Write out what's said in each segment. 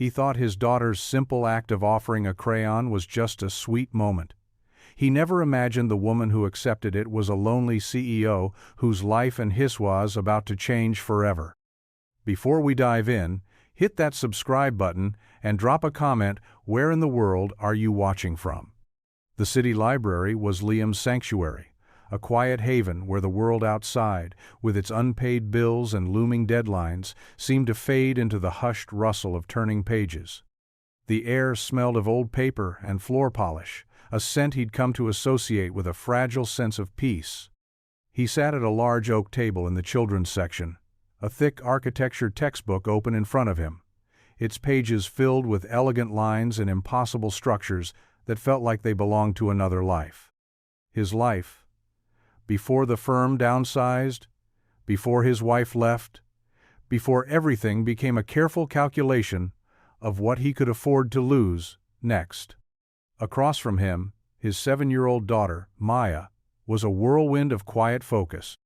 He thought his daughter's simple act of offering a crayon was just a sweet moment. He never imagined the woman who accepted it was a lonely CEO whose life and his was about to change forever. Before we dive in, hit that subscribe button and drop a comment. Where in the world are you watching from? The city library was Liam's sanctuary, a quiet haven where the world outside, with its unpaid bills and looming deadlines, seemed to fade into the hushed rustle of turning pages. The air smelled of old paper and floor polish, a scent he'd come to associate with a fragile sense of peace. He sat at a large oak table in the children's section, a thick architecture textbook open in front of him, its pages filled with elegant lines and impossible structures that felt like they belonged to another life. His life, before the firm downsized, before his wife left, before everything became a careful calculation of what he could afford to lose next. Across from him, his 7-year-old daughter, Maya, was a whirlwind of quiet focus.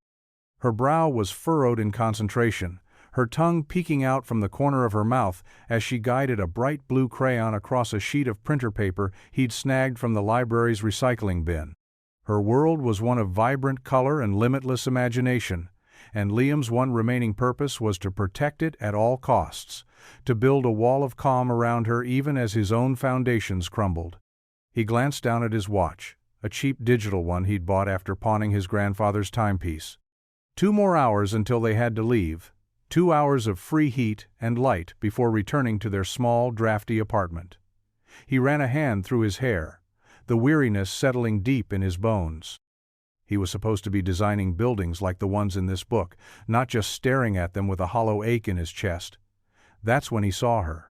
Her brow was furrowed in concentration, her tongue peeking out from the corner of her mouth as she guided a bright blue crayon across a sheet of printer paper he'd snagged from the library's recycling bin. Her world was one of vibrant color and limitless imagination, and Liam's one remaining purpose was to protect it at all costs, to build a wall of calm around her even as his own foundations crumbled. He glanced down at his watch, a cheap digital one he'd bought after pawning his grandfather's timepiece. 2 more hours until they had to leave, 2 hours of free heat and light before returning to their small, drafty apartment. He ran a hand through his hair, the weariness settling deep in his bones. He was supposed to be designing buildings like the ones in this book, not just staring at them with a hollow ache in his chest. That's when he saw her.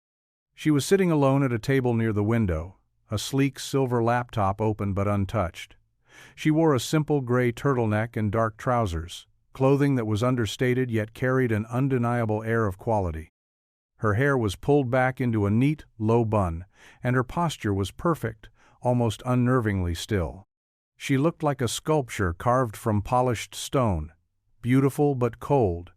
She was sitting alone at a table near the window, a sleek silver laptop open but untouched. She wore a simple gray turtleneck and dark trousers, clothing that was understated yet carried an undeniable air of quality. Her hair was pulled back into a neat, low bun, and her posture was perfect, almost unnervingly still. She looked like a sculpture carved from polished stone, beautiful but cold,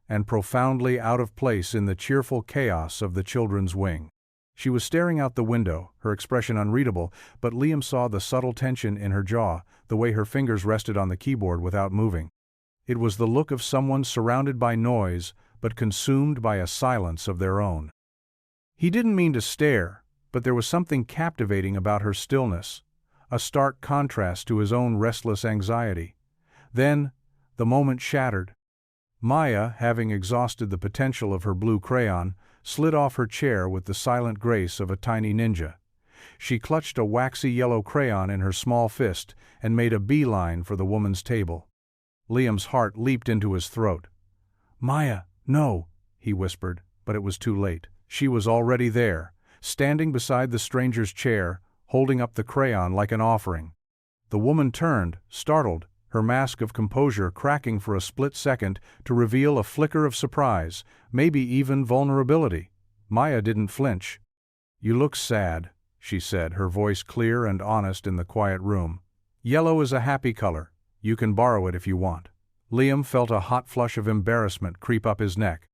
and profoundly out of place in the cheerful chaos of the children's wing. She was staring out the window, her expression unreadable, but Liam saw the subtle tension in her jaw, the way her fingers rested on the keyboard without moving. It was the look of someone surrounded by noise, but consumed by a silence of their own. He didn't mean to stare, but there was something captivating about her stillness, a stark contrast to his own restless anxiety. Then, the moment shattered. Maya, having exhausted the potential of her blue crayon, slid off her chair with the silent grace of a tiny ninja. She clutched a waxy yellow crayon in her small fist and made a beeline for the woman's table. Liam's heart leaped into his throat. "Maya, no," he whispered, but it was too late. She was already there, standing beside the stranger's chair, holding up the crayon like an offering. The woman turned, startled, her mask of composure cracking for a split second to reveal a flicker of surprise, maybe even vulnerability. Maya didn't flinch. "You look sad," she said, her voice clear and honest in the quiet room. "Yellow is a happy color. You can borrow it if you want." Liam felt a hot flush of embarrassment creep up his neck.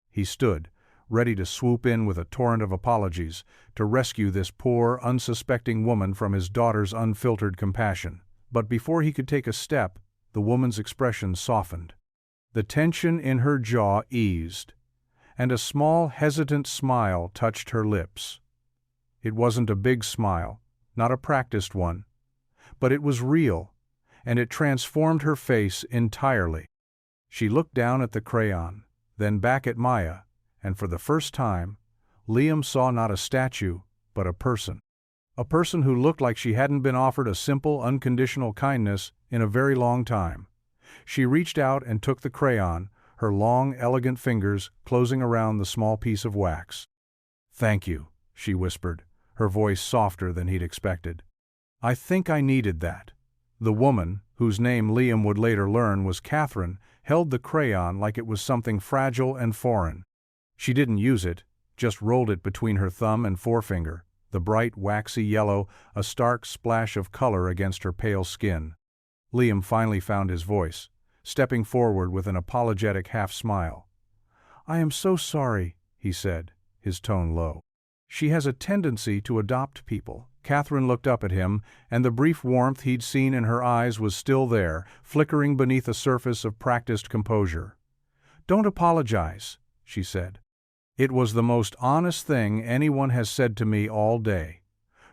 He stood, ready to swoop in with a torrent of apologies, to rescue this poor, unsuspecting woman from his daughter's unfiltered compassion. But before he could take a step, the woman's expression softened. The tension in her jaw eased, and a small, hesitant smile touched her lips. It wasn't a big smile, not a practiced one, but it was real, and it transformed her face entirely. She looked down at the crayon, then back at Maya, and for the first time, Liam saw not a statue, but a person. A person who looked like she hadn't been offered a simple, unconditional kindness in a very long time. She reached out and took the crayon, her long, elegant fingers closing around the small piece of wax. "Thank you," she whispered, her voice softer than he'd expected. "I think I needed that." The woman, whose name Liam would later learn was Catherine, held the crayon like it was something fragile and foreign. She didn't use it, just rolled it between her thumb and forefinger, the bright, waxy yellow, a stark splash of color against her pale skin. Liam finally found his voice, stepping forward with an apologetic half-smile. "I am so sorry," he said, his tone low. She has a tendency to adopt people. Catherine looked up at him, and the brief warmth he'd seen in her eyes was still there, flickering beneath a surface of practiced composure. "Don't apologize," she said. "It was the most honest thing anyone has said to me all day."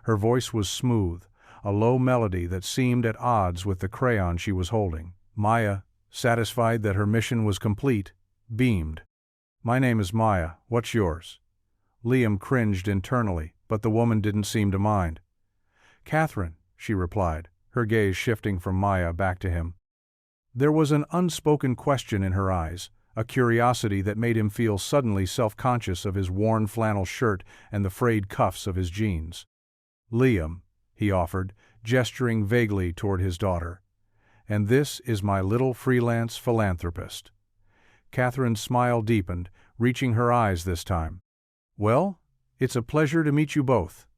Her voice was smooth, a low melody that seemed at odds with the crayon she was holding. Maya, satisfied that her mission was complete, beamed. "My name is Maya. What's yours?" Liam cringed internally, but the woman didn't seem to mind. "Catherine," she replied, her gaze shifting from Maya back to him. There was an unspoken question in her eyes, a curiosity that made him feel suddenly self-conscious of his worn flannel shirt and the frayed cuffs of his jeans. "Liam," he offered, gesturing vaguely toward his daughter. "And this is my little freelance philanthropist." Catherine's smile deepened, reaching her eyes this time. "Well, it's a pleasure to meet you both."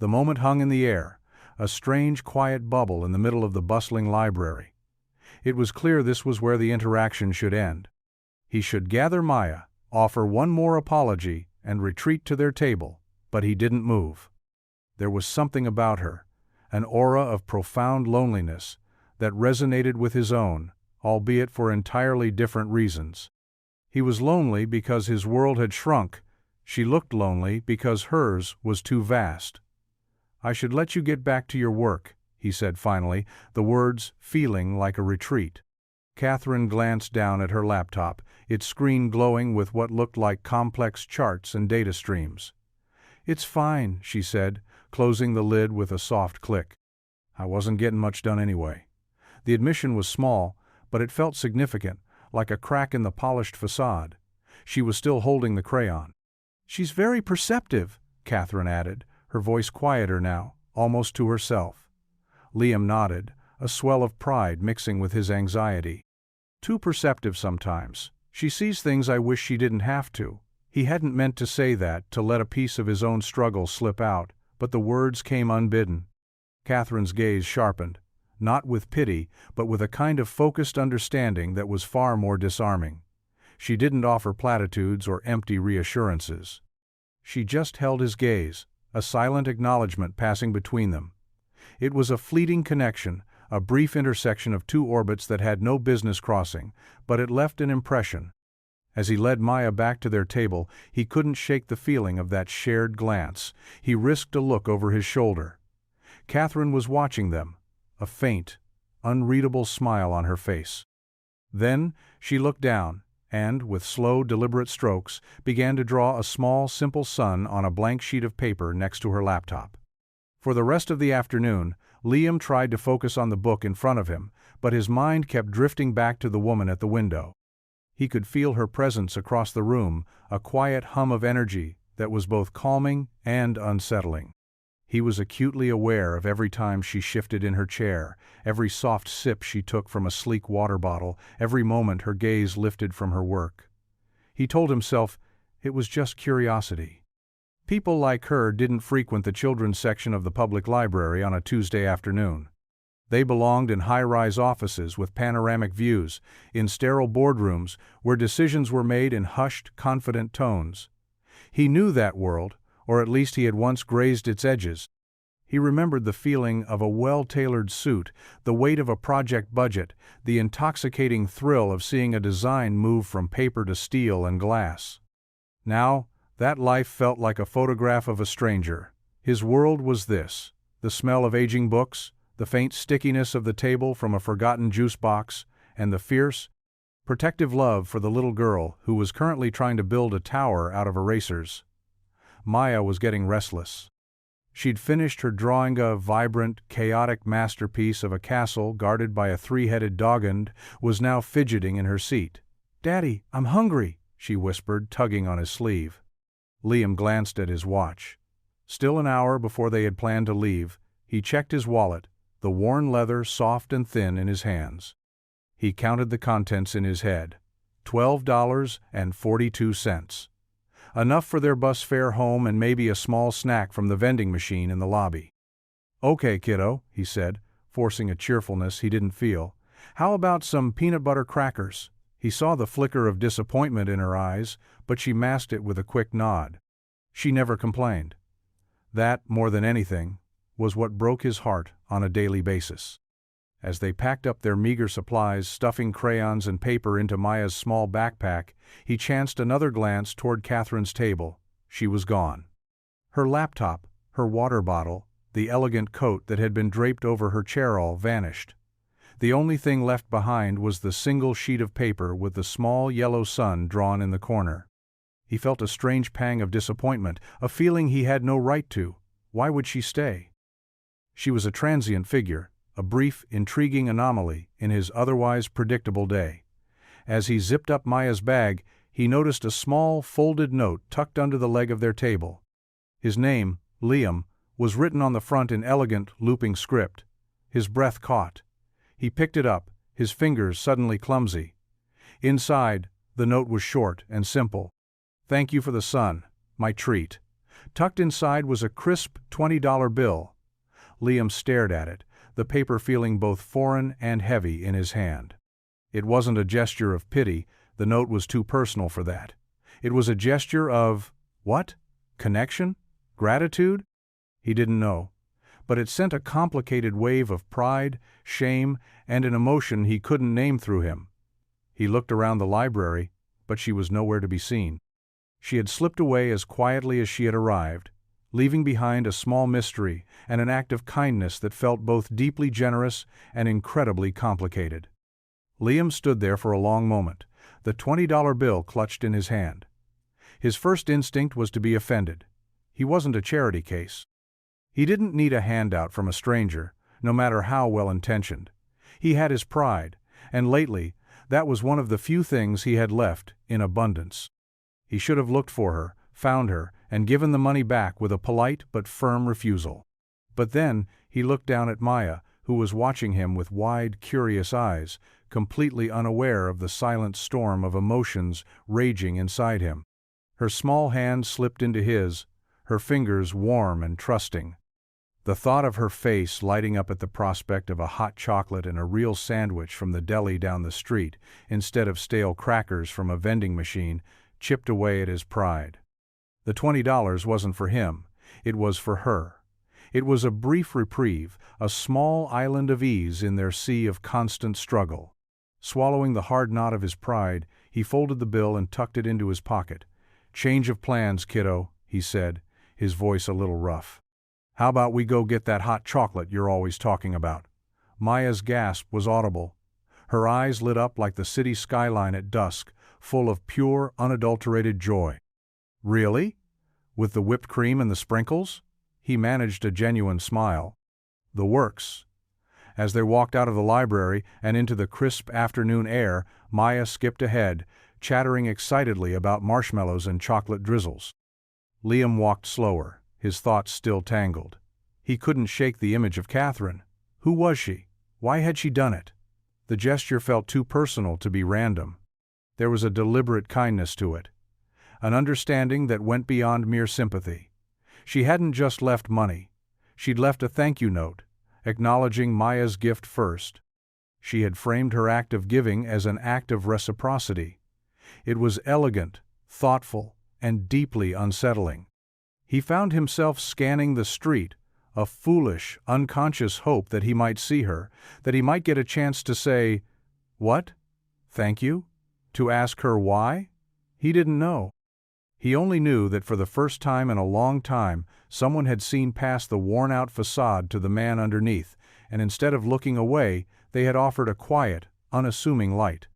The moment hung in the air, a strange quiet bubble in the middle of the bustling library. It was clear this was where the interaction should end. He should gather Maya, offer one more apology, and retreat to their table, but he didn't move. There was something about her, an aura of profound loneliness, that resonated with his own, albeit for entirely different reasons. He was lonely because his world had shrunk. She looked lonely because hers was too vast. "I should let you get back to your work," he said finally, the words feeling like a retreat. Catherine glanced down at her laptop, its screen glowing with what looked like complex charts and data streams. "It's fine," she said, closing the lid with a soft click. "I wasn't getting much done anyway." The admission was small, but it felt significant, like a crack in the polished facade. She was still holding the crayon. "She's very perceptive," Catherine added, her voice quieter now, almost to herself. Liam nodded, a swell of pride mixing with his anxiety. "Too perceptive sometimes. She sees things I wish she didn't have to." He hadn't meant to say that, to let a piece of his own struggle slip out, but the words came unbidden. Catherine's gaze sharpened, not with pity, but with a kind of focused understanding that was far more disarming. She didn't offer platitudes or empty reassurances. She just held his gaze, a silent acknowledgement passing between them. It was a fleeting connection, a brief intersection of two orbits that had no business crossing, but it left an impression. As he led Maya back to their table, he couldn't shake the feeling of that shared glance. He risked a look over his shoulder. Catherine was watching them, a faint, unreadable smile on her face. Then she looked down, and, with slow, deliberate strokes, began to draw a small, simple sun on a blank sheet of paper next to her laptop. For the rest of the afternoon, Liam tried to focus on the book in front of him, but his mind kept drifting back to the woman at the window. He could feel her presence across the room, a quiet hum of energy that was both calming and unsettling. He was acutely aware of every time she shifted in her chair, every soft sip she took from a sleek water bottle, every moment her gaze lifted from her work. He told himself it was just curiosity. People like her didn't frequent the children's section of the public library on a Tuesday afternoon. They belonged in high-rise offices with panoramic views, in sterile boardrooms where decisions were made in hushed, confident tones. He knew that world, or at least he had once grazed its edges. He remembered the feeling of a well-tailored suit, the weight of a project budget, the intoxicating thrill of seeing a design move from paper to steel and glass. Now, that life felt like a photograph of a stranger. His world was this: the smell of aging books, the faint stickiness of the table from a forgotten juice box, and the fierce, protective love for the little girl who was currently trying to build a tower out of erasers. Maya was getting restless. She'd finished her drawing a vibrant, chaotic masterpiece of a castle guarded by a three-headed dog and was now fidgeting in her seat. "Daddy, I'm hungry," she whispered, tugging on his sleeve. Liam glanced at his watch. Still an hour before they had planned to leave, he checked his wallet, the worn leather soft and thin in his hands. He counted the contents in his head. $12.42. Enough for their bus fare home and maybe a small snack from the vending machine in the lobby. "Okay, kiddo," he said, forcing a cheerfulness he didn't feel. "How about some peanut butter crackers?" He saw the flicker of disappointment in her eyes, but she masked it with a quick nod. She never complained. That, more than anything, was what broke his heart on a daily basis. As they packed up their meager supplies, stuffing crayons and paper into Maya's small backpack, he chanced another glance toward Catherine's table. She was gone. Her laptop, her water bottle, the elegant coat that had been draped over her chair all vanished. The only thing left behind was the single sheet of paper with the small yellow sun drawn in the corner. He felt a strange pang of disappointment, a feeling he had no right to. Why would she stay? She was a transient figure, a brief, intriguing anomaly in his otherwise predictable day. As he zipped up Maya's bag, he noticed a small, folded note tucked under the leg of their table. His name, Liam, was written on the front in elegant, looping script. His breath caught. He picked it up, his fingers suddenly clumsy. Inside, the note was short and simple. "Thank you for the sun, my treat." Tucked inside was a crisp $20 bill. Liam stared at it, the paper feeling both foreign and heavy in his hand. It wasn't a gesture of pity, the note was too personal for that. It was a gesture of, what? Connection? Gratitude? He didn't know. But it sent a complicated wave of pride, shame, and an emotion he couldn't name through him. He looked around the library, but she was nowhere to be seen. She had slipped away as quietly as she had arrived, leaving behind a small mystery and an act of kindness that felt both deeply generous and incredibly complicated. Liam stood there for a long moment, the $20 bill clutched in his hand. His first instinct was to be offended. He wasn't a charity case. He didn't need a handout from a stranger, no matter how well-intentioned. He had his pride, and lately, that was one of the few things he had left in abundance. He should have looked for her, found her, and given the money back with a polite but firm refusal. But then, he looked down at Maya, who was watching him with wide, curious eyes, completely unaware of the silent storm of emotions raging inside him. Her small hand slipped into his, her fingers warm and trusting. The thought of her face lighting up at the prospect of a hot chocolate and a real sandwich from the deli down the street, instead of stale crackers from a vending machine, chipped away at his pride. The $20 wasn't for him, it was for her. It was a brief reprieve, a small island of ease in their sea of constant struggle. Swallowing the hard knot of his pride, he folded the bill and tucked it into his pocket. "Change of plans, kiddo," he said, his voice a little rough. "How about we go get that hot chocolate you're always talking about?" Maya's gasp was audible. Her eyes lit up like the city skyline at dusk, full of pure, unadulterated joy. "Really? With the whipped cream and the sprinkles?" He managed a genuine smile. "The works." As they walked out of the library and into the crisp afternoon air, Maya skipped ahead, chattering excitedly about marshmallows and chocolate drizzles. Liam walked slower, his thoughts still tangled. He couldn't shake the image of Catherine. Who was she? Why had she done it? The gesture felt too personal to be random. There was a deliberate kindness to it, an understanding that went beyond mere sympathy. She hadn't just left money. She'd left a thank you note, acknowledging Maya's gift first. She had framed her act of giving as an act of reciprocity. It was elegant, thoughtful, and deeply unsettling. He found himself scanning the street, a foolish, unconscious hope that he might see her, that he might get a chance to say, "What? Thank you?" To ask her why? He didn't know. He only knew that for the first time in a long time, someone had seen past the worn-out facade to the man underneath, and instead of looking away, they had offered a quiet, unassuming light.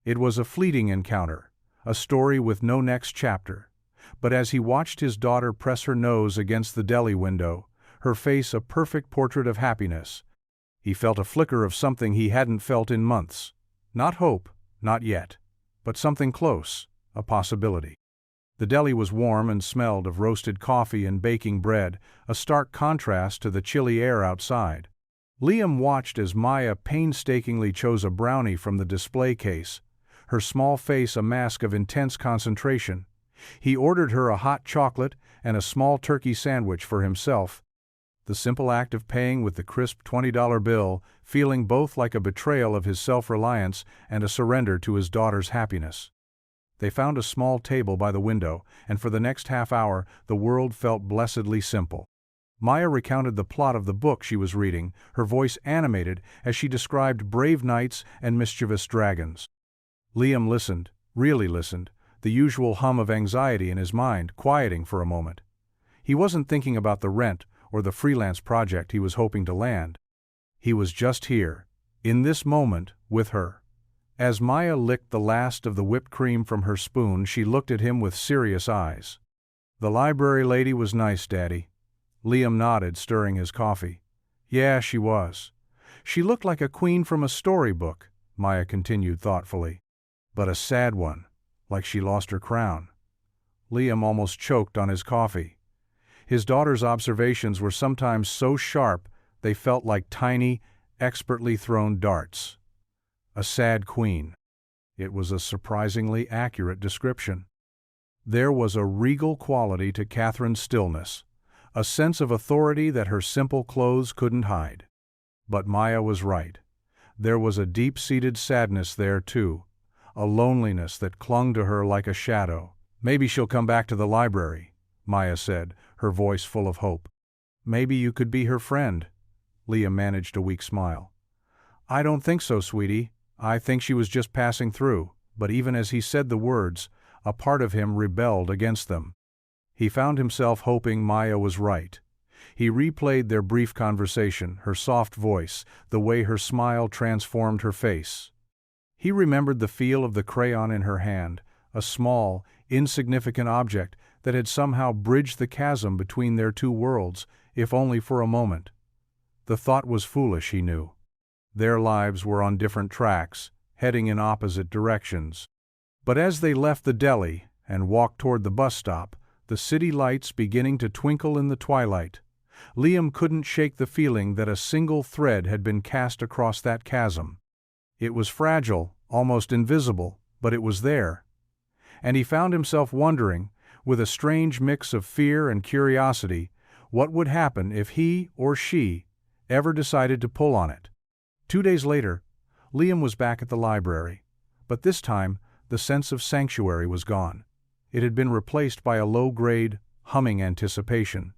It was a fleeting encounter, a story with no next chapter. But as he watched his daughter press her nose against the deli window, her face a perfect portrait of happiness, he felt a flicker of something he hadn't felt in months. Not hope, not yet, but something close, a possibility. The deli was warm and smelled of roasted coffee and baking bread, a stark contrast to the chilly air outside. Liam watched as Maya painstakingly chose a brownie from the display case, her small face a mask of intense concentration. He ordered her a hot chocolate and a small turkey sandwich for himself. The simple act of paying with the crisp $20 bill, feeling both like a betrayal of his self-reliance and a surrender to his daughter's happiness. They found a small table by the window, and for the next half hour the world felt blessedly simple. Maya recounted the plot of the book she was reading, her voice animated as she described brave knights and mischievous dragons. Liam listened, really listened, the usual hum of anxiety in his mind quieting for a moment. He wasn't thinking about the rent or the freelance project he was hoping to land. He was just here, in this moment, with her. As Maya licked the last of the whipped cream from her spoon, she looked at him with serious eyes. "The library lady was nice, Daddy." Liam nodded, stirring his coffee. "Yeah, she was. She looked like a queen from a storybook," Maya continued thoughtfully. "But a sad one, like she lost her crown." Liam almost choked on his coffee. His daughter's observations were sometimes so sharp they felt like tiny, expertly thrown darts. A sad queen. It was a surprisingly accurate description. There was a regal quality to Catherine's stillness, a sense of authority that her simple clothes couldn't hide. But Maya was right. There was a deep-seated sadness there, too, a loneliness that clung to her like a shadow. "Maybe she'll come back to the library," Maya said, her voice full of hope. "Maybe you could be her friend." Liam managed a weak smile. "I don't think so, sweetie. I think she was just passing through." But even as he said the words, a part of him rebelled against them. He found himself hoping Maya was right. He replayed their brief conversation, her soft voice, the way her smile transformed her face. He remembered the feel of the crayon in her hand, a small, insignificant object that had somehow bridged the chasm between their two worlds, if only for a moment. The thought was foolish, he knew. Their lives were on different tracks, heading in opposite directions. But as they left the deli and walked toward the bus stop, the city lights beginning to twinkle in the twilight, Liam couldn't shake the feeling that a single thread had been cast across that chasm. It was fragile, almost invisible, but it was there. And he found himself wondering, with a strange mix of fear and curiosity, what would happen if he or she ever decided to pull on it. 2 days later, Liam was back at the library, but this time the sense of sanctuary was gone. It had been replaced by a low-grade, humming anticipation.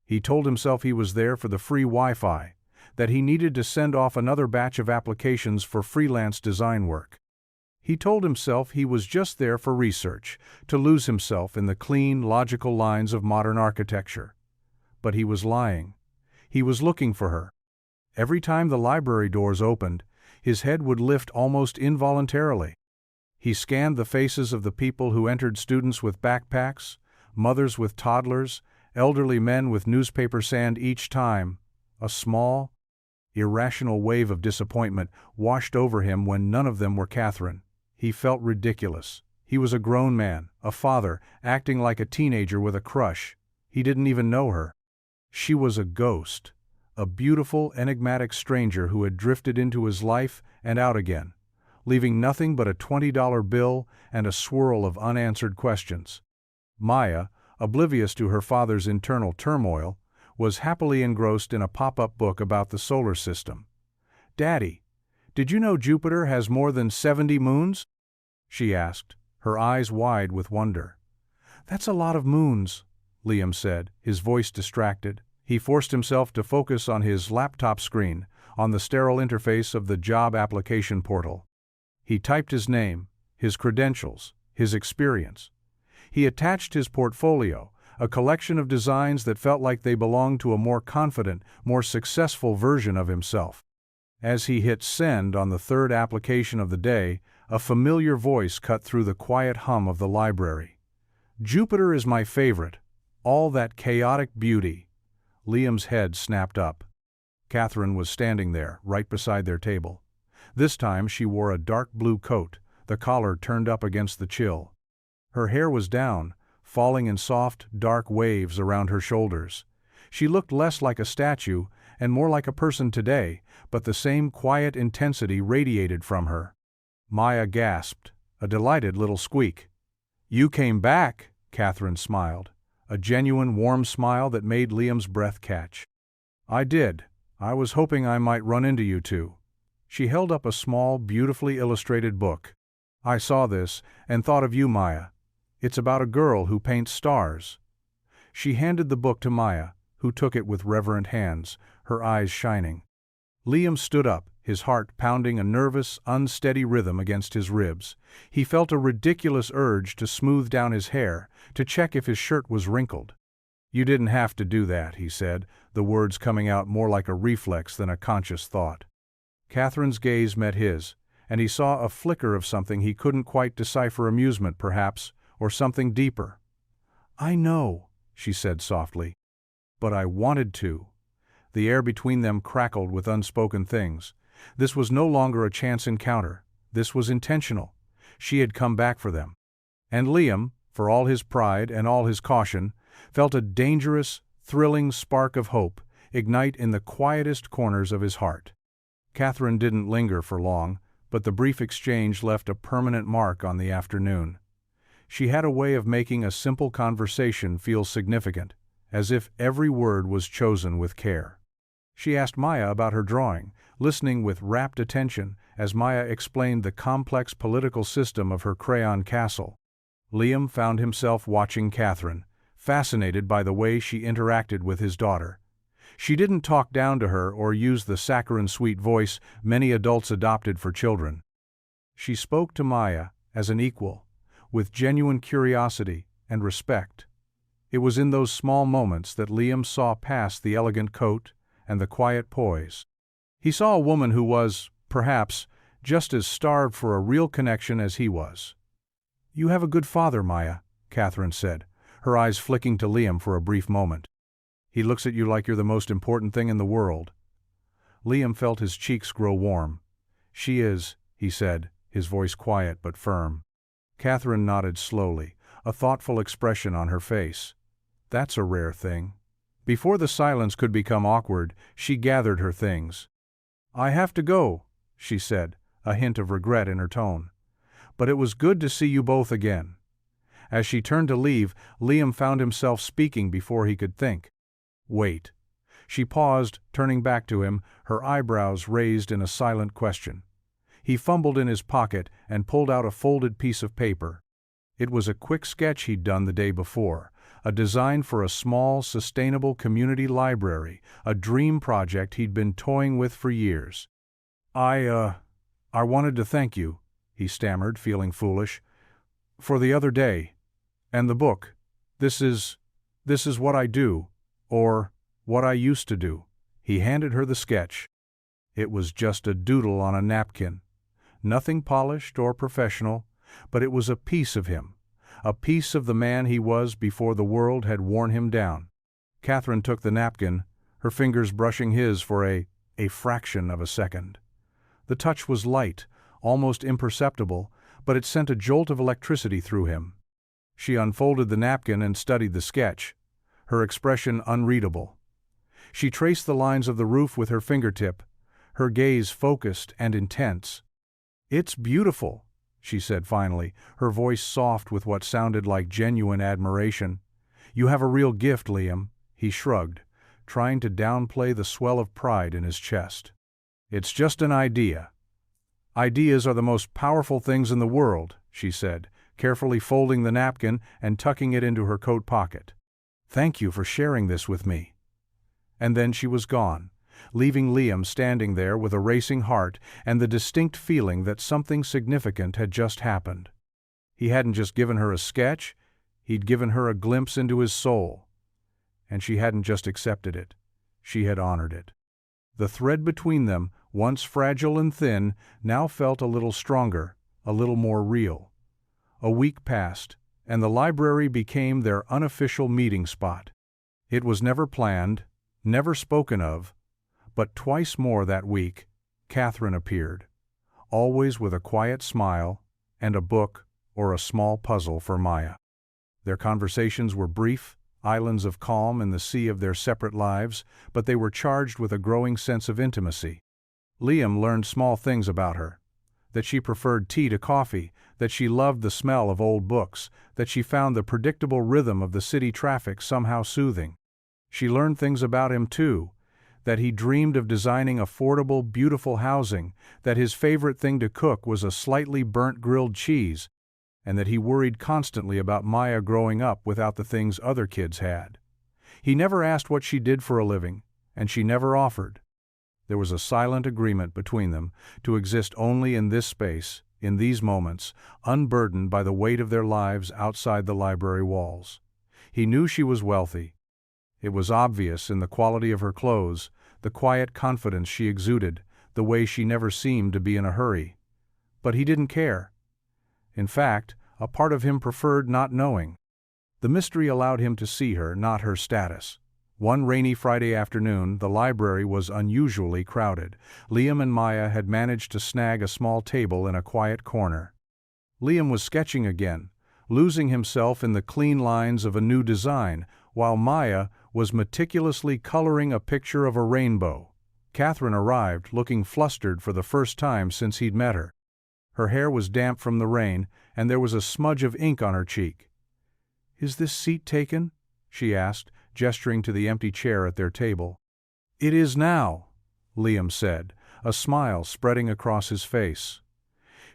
He told himself he was there for the free Wi-Fi, that he needed to send off another batch of applications for freelance design work. He told himself he was just there for research, to lose himself in the clean, logical lines of modern architecture. But he was lying. He was looking for her. Every time the library doors opened, his head would lift almost involuntarily. He scanned the faces of the people who entered, students with backpacks, mothers with toddlers, elderly men with newspaper sand. Each time, a small, irrational wave of disappointment washed over him when none of them were Catherine. He felt ridiculous. He was a grown man, a father, acting like a teenager with a crush. He didn't even know her. She was a ghost, a beautiful, enigmatic stranger who had drifted into his life and out again, leaving nothing but a $20 bill and a swirl of unanswered questions. Maya, oblivious to her father's internal turmoil, was happily engrossed in a pop-up book about the solar system. "Daddy, did you know Jupiter has more than 70 moons?" she asked, her eyes wide with wonder. "That's a lot of moons," Liam said, his voice distracted. He forced himself to focus on his laptop screen, on the sterile interface of the job application portal. He typed his name, his credentials, his experience. He attached his portfolio, a collection of designs that felt like they belonged to a more confident, more successful version of himself. As he hit send on the third application of the day, a familiar voice cut through the quiet hum of the library. "Jupiter is my favorite. All that chaotic beauty." Liam's head snapped up. Catherine was standing there, right beside their table. This time she wore a dark blue coat, the collar turned up against the chill. Her hair was down, falling in soft, dark waves around her shoulders. She looked less like a statue and more like a person today, but the same quiet intensity radiated from her. Maya gasped, a delighted little squeak. "You came back," Catherine smiled, a genuine warm smile that made Liam's breath catch. "I did. I was hoping I might run into you two." She held up a small, beautifully illustrated book. I saw this and thought of you, Maya. It's about a girl who paints stars." She handed the book to Maya, who took it with reverent hands, her eyes shining. Liam stood up, his heart pounding a nervous, unsteady rhythm against his ribs. He felt a ridiculous urge to smooth down his hair, to check if his shirt was wrinkled. "You didn't have to do that," he said, the words coming out more like a reflex than a conscious thought. Catherine's gaze met his, and he saw a flicker of something he couldn't quite decipher, amusement perhaps, or something deeper. "I know," she said softly. "But I wanted to." The air between them crackled with unspoken things. This was no longer a chance encounter. This was intentional. She had come back for them. And Liam, for all his pride and all his caution, felt a dangerous, thrilling spark of hope ignite in the quietest corners of his heart. Catherine didn't linger for long, but the brief exchange left a permanent mark on the afternoon. She had a way of making a simple conversation feel significant, as if every word was chosen with care. She asked Maya about her drawing, listening with rapt attention as Maya explained the complex political system of her Crayon castle. Liam found himself watching Catherine, fascinated by the way she interacted with his daughter. She didn't talk down to her or use the saccharine sweet voice many adults adopted for children. She spoke to Maya as an equal, with genuine curiosity and respect. It was in those small moments that Liam saw past the elegant coat and the quiet poise. He saw a woman who was, perhaps, just as starved for a real connection as he was. "You have a good father, Maya," Catherine said, her eyes flicking to Liam for a brief moment. "He looks at you like you're the most important thing in the world." Liam felt his cheeks grow warm. "She is," he said, his voice quiet but firm. Catherine nodded slowly, a thoughtful expression on her face. "That's a rare thing." Before the silence could become awkward, she gathered her things. "I have to go," she said, a hint of regret in her tone. "But it was good to see you both again." As she turned to leave, Liam found himself speaking before he could think. "Wait." She paused, turning back to him, her eyebrows raised in a silent question. He fumbled in his pocket and pulled out a folded piece of paper. It was a quick sketch he'd done the day before, a design for a small, sustainable community library, a dream project he'd been toying with for years. I wanted to thank you," he stammered, feeling foolish, "for the other day. And the book. This is what I do, or what I used to do." He handed her the sketch. It was just a doodle on a napkin. Nothing polished or professional, but it was a piece of him, a piece of the man he was before the world had worn him down. Catherine took the napkin, her fingers brushing his for a fraction of a second. The touch was light, almost imperceptible, but it sent a jolt of electricity through him. She unfolded the napkin and studied the sketch, her expression unreadable. She traced the lines of the roof with her fingertip, her gaze focused and intense. "It's beautiful," she said finally, her voice soft with what sounded like genuine admiration. "You have a real gift, Liam," he shrugged, trying to downplay the swell of pride in his chest. "It's just an idea." "Ideas are the most powerful things in the world," she said, carefully folding the napkin and tucking it into her coat pocket. "Thank you for sharing this with me." And then she was gone, leaving Liam standing there with a racing heart and the distinct feeling that something significant had just happened. He hadn't just given her a sketch, he'd given her a glimpse into his soul. And she hadn't just accepted it, she had honored it. The thread between them, once fragile and thin, now felt a little stronger, a little more real. A week passed, and the library became their unofficial meeting spot. It was never planned, never spoken of, but twice more that week, Catherine appeared, always with a quiet smile and a book or a small puzzle for Maya. Their conversations were brief, islands of calm in the sea of their separate lives, but they were charged with a growing sense of intimacy. Liam learned small things about her: that she preferred tea to coffee, that she loved the smell of old books, that she found the predictable rhythm of the city traffic somehow soothing. She learned things about him too, that he dreamed of designing affordable, beautiful housing, that his favorite thing to cook was a slightly burnt grilled cheese, and that he worried constantly about Maya growing up without the things other kids had. He never asked what she did for a living, and she never offered. There was a silent agreement between them to exist only in this space, in these moments, unburdened by the weight of their lives outside the library walls. He knew she was wealthy. It was obvious in the quality of her clothes, the quiet confidence she exuded, the way she never seemed to be in a hurry. But he didn't care. In fact, a part of him preferred not knowing. The mystery allowed him to see her, not her status. One rainy Friday afternoon, the library was unusually crowded. Liam and Maya had managed to snag a small table in a quiet corner. Liam was sketching again, losing himself in the clean lines of a new design, while Maya was meticulously coloring a picture of a rainbow. Catherine arrived, looking flustered for the first time since he'd met her. Her hair was damp from the rain, and there was a smudge of ink on her cheek. "Is this seat taken?" she asked, gesturing to the empty chair at their table. "It is now," Liam said, a smile spreading across his face.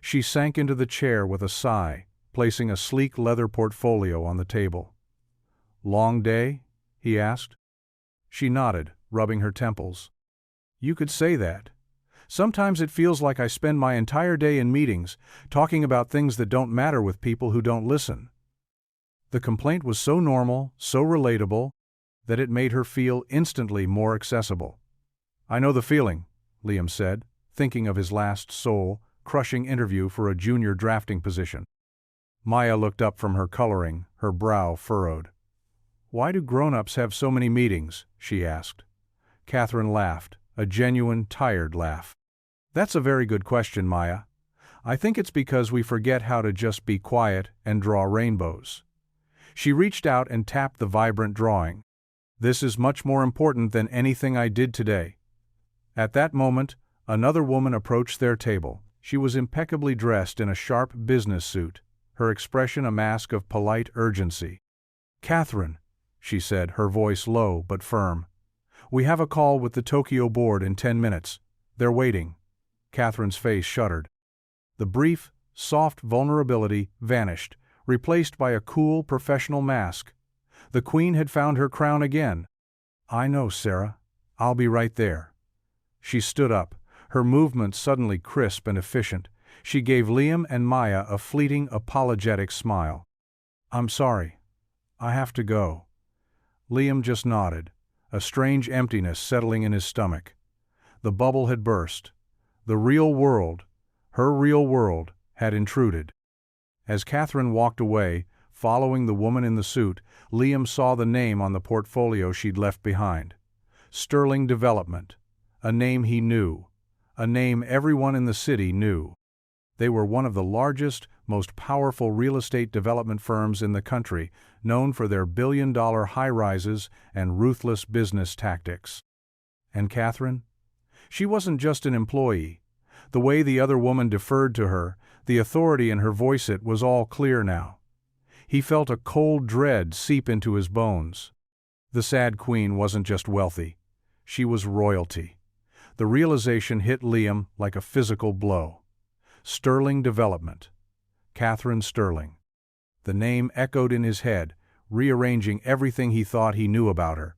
She sank into the chair with a sigh, placing a sleek leather portfolio on the table. "Long day?" he asked. She nodded, rubbing her temples. "You could say that. Sometimes it feels like I spend my entire day in meetings, talking about things that don't matter with people who don't listen." The complaint was so normal, so relatable, that it made her feel instantly more accessible. "I know the feeling," Liam said, thinking of his last soul-crushing interview for a junior drafting position. Maya looked up from her coloring, her brow furrowed. "Why do grown-ups have so many meetings?" she asked. Catherine laughed, a genuine, tired laugh. "That's a very good question, Maya. I think it's because we forget how to just be quiet and draw rainbows." She reached out and tapped the vibrant drawing. "This is much more important than anything I did today." At that moment, another woman approached their table. She was impeccably dressed in a sharp business suit, her expression a mask of polite urgency. "Catherine," she said, her voice low but firm. "We have a call with the Tokyo board in 10 minutes. They're waiting." Catherine's face shuddered. The brief, soft vulnerability vanished, replaced by a cool, professional mask. The Queen had found her crown again. "I know, Sarah. I'll be right there." She stood up, her movements suddenly crisp and efficient. She gave Liam and Maya a fleeting, apologetic smile. "I'm sorry. I have to go." Liam just nodded, a strange emptiness settling in his stomach. The bubble had burst. The real world, her real world, had intruded. As Catherine walked away, following the woman in the suit, Liam saw the name on the portfolio she'd left behind. Sterling Development. A name he knew. A name everyone in the city knew. They were one of the largest, most powerful real estate development firms in the country, known for their billion-dollar high-rises and ruthless business tactics. And Catherine? She wasn't just an employee. The way the other woman deferred to her, the authority in her voice, it was all clear now. He felt a cold dread seep into his bones. The sad Queen wasn't just wealthy. She was royalty. The realization hit Liam like a physical blow. Sterling Development. Catherine Sterling. The name echoed in his head, rearranging everything he thought he knew about her.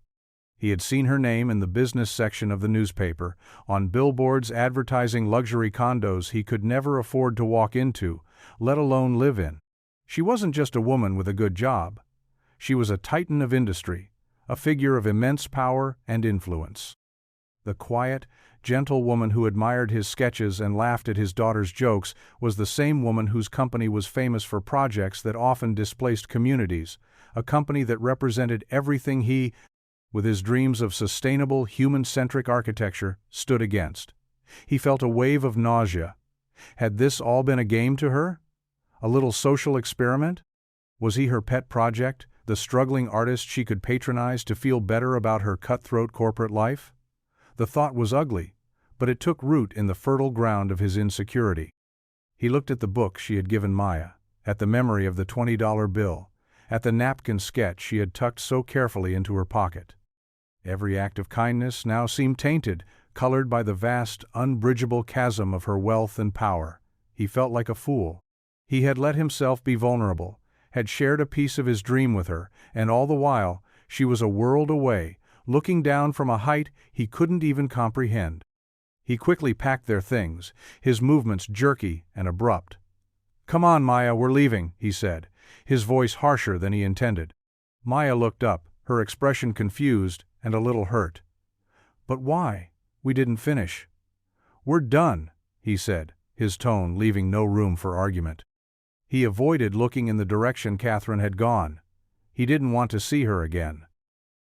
He had seen her name in the business section of the newspaper, on billboards advertising luxury condos he could never afford to walk into, let alone live in. She wasn't just a woman with a good job. She was a titan of industry, a figure of immense power and influence. The quiet, gentle woman who admired his sketches and laughed at his daughter's jokes was the same woman whose company was famous for projects that often displaced communities, a company that represented everything he, with his dreams of sustainable, human-centric architecture, stood against. He felt a wave of nausea. Had this all been a game to her? A little social experiment? Was he her pet project, the struggling artist she could patronize to feel better about her cutthroat corporate life? The thought was ugly, but it took root in the fertile ground of his insecurity. He looked at the book she had given Maya, at the memory of the $20 bill, at the napkin sketch she had tucked so carefully into her pocket. Every act of kindness now seemed tainted, colored by the vast, unbridgeable chasm of her wealth and power. He felt like a fool. He had let himself be vulnerable, had shared a piece of his dream with her, and all the while, she was a world away, looking down from a height he couldn't even comprehend. He quickly packed their things, his movements jerky and abrupt. "Come on, Maya, we're leaving," he said, his voice harsher than he intended. Maya looked up, her expression confused and a little hurt. "But why? We didn't finish." "We're done," he said, his tone leaving no room for argument. He avoided looking in the direction Catherine had gone. He didn't want to see her again.